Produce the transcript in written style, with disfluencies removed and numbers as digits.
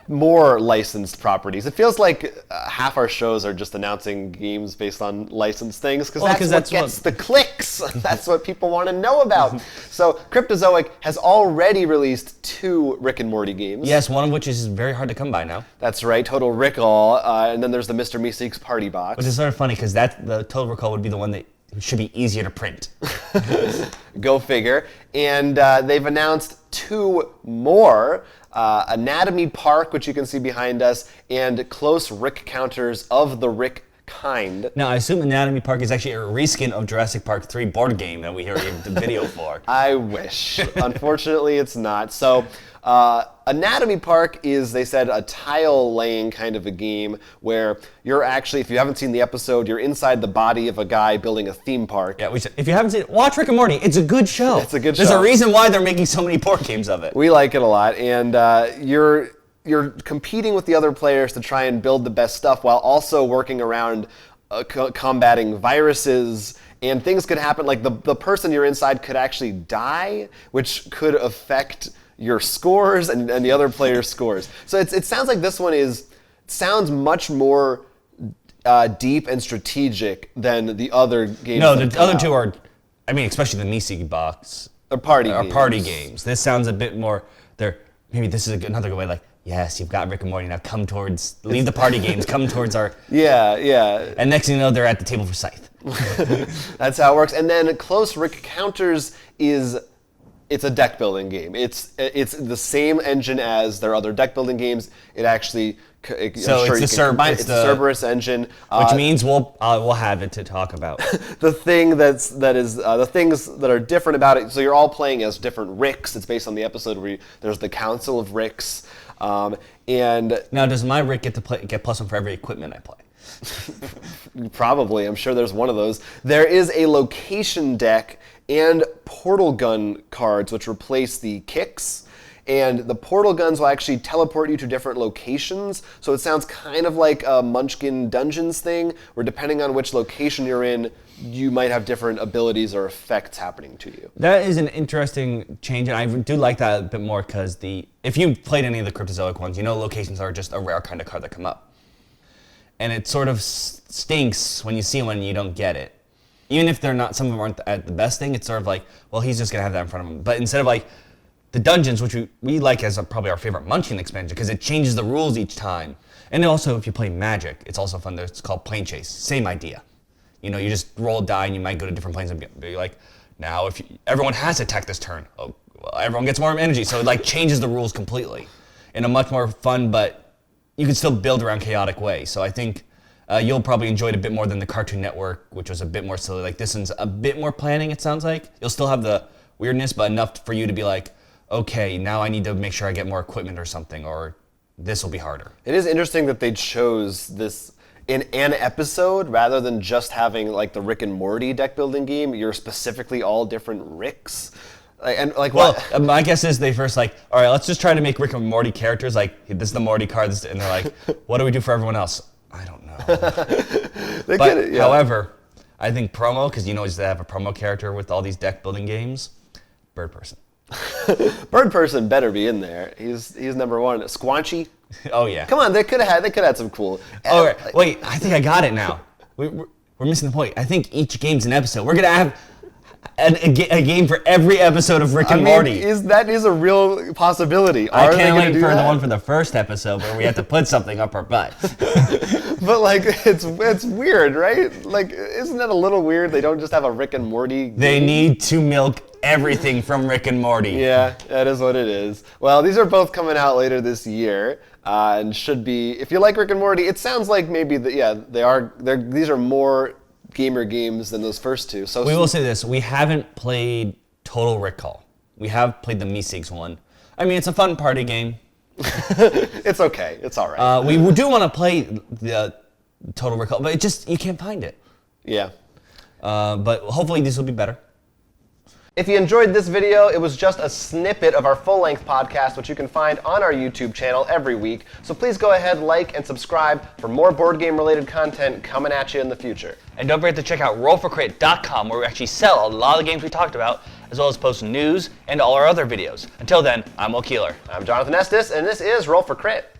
more licensed properties. It feels like half our shows are just announcing games based on licensed things because that's what gets the clicks. That's what people want to know about. So Cryptozoic has already released 2 Rick and Morty games. Yes, one of which is very hard to come by now. That's right, Total Recall, and then there's the Mr. Meeseeks Party Box. Which is sort of funny because the Total Recall would be the one that should be easier to print. Go figure. And they've announced 2 more. Anatomy Park, which you can see behind us, and Close Rick Counters of the Rick kind. Now, I assume Anatomy Park is actually a reskin of Jurassic Park 3 board game that we already have the video for. I wish. Unfortunately, it's not. So, Anatomy Park is, they said, a tile-laying kind of a game where you're actually, if you haven't seen the episode, you're inside the body of a guy building a theme park. Yeah, if you haven't seen it, watch Rick and Morty. It's a good show. It's a good show. There's a reason why they're making so many board games of it. We like it a lot, and you're competing with the other players to try and build the best stuff while also working around combating viruses, and things could happen, like the person you're inside could actually die, which could affect your scores and the other player's scores. So it sounds like this one sounds much more deep and strategic than the other games. No, the other 2 are, I mean, especially the Meeseeks box. Are party games. This sounds a bit more, maybe this is another good way, like, yes, you've got Rick and Morty, now leave the party games, come towards our... Yeah. And next thing you know, they're at the table for Scythe. That's how it works. And then Close Rick Counters it's a deck building game. It's the same engine as their other deck building games. It actually... It's the Cerberus engine, which means we'll have it to talk about. The thing the things that are different about it. So you're all playing as different Ricks. It's based on the episode where there's the Council of Ricks, and now does my Rick get +1 for every equipment I play? Probably. I'm sure there's one of those. There is a location deck and portal gun cards which replace the kicks. And the portal guns will actually teleport you to different locations. So it sounds kind of like a Munchkin Dungeons thing, where depending on which location you're in, you might have different abilities or effects happening to you. That is an interesting change, and I do like that a bit more because if you played any of the Cryptozoic ones, you know locations are just a rare kind of card that come up. And it sort of stinks when you see one and you don't get it. Even if some of them aren't at the best thing, it's sort of like, well, he's just going to have that in front of him. But instead of like, the dungeons, which we like as probably our favorite Munchkin expansion, because it changes the rules each time. And also, if you play Magic, it's also fun. It's called Plane Chase. Same idea. You know, you just roll a die and you might go to different planes and be like, now everyone has to attack this turn. Oh, well, everyone gets more energy. So it like changes the rules completely in a much more fun, but you can still build around chaotic way. So I think you'll probably enjoy it a bit more than the Cartoon Network, which was a bit more silly. Like this one's a bit more planning, it sounds like. You'll still have the weirdness, but enough for you to be like, okay, now I need to make sure I get more equipment or something, or this will be harder. It is interesting that they chose this in an episode rather than just having like the Rick and Morty deck building game. You're specifically all different Ricks. My guess is they first all right, let's just try to make Rick and Morty characters. Like, this is the Morty card, and they're like, what do we do for everyone else? I don't know. However, I think promo, because you know they have a promo character with all these deck building games, Bird Person. Bird Person better be in there. He's number 1. Squanchy. Oh yeah. Come on, they could have had some cool. Oh wait, I think I got it now. We're missing the point. I think each game's an episode. We're gonna have a game for every episode of Rick and Morty. That is a real possibility. I can't wait for the one for the first episode where we have to put something up our butt. But like, it's weird, right? Like, isn't that a little weird? They don't just have a Rick and Morty game? They need to milk everything from Rick and Morty. Yeah, that is what it is. Well, these are both coming out later this year, and should be. If you like Rick and Morty, it sounds like maybe these are more gamer games than those first 2. So we will say this: we haven't played Total Recall. We have played the Meeseeks one. I mean, it's a fun party game. It's okay. It's all right. We do want to play the Total Recall, but you can't find it. Yeah. But hopefully these will be better. If you enjoyed this video, it was just a snippet of our full-length podcast, which you can find on our YouTube channel every week. So please go ahead, like, and subscribe for more board game-related content coming at you in the future. And don't forget to check out rollforcrit.com, where we actually sell a lot of the games we talked about, as well as post news and all our other videos. Until then, I'm Will Keeler. I'm Jonathan Estes, and this is Roll for Crit.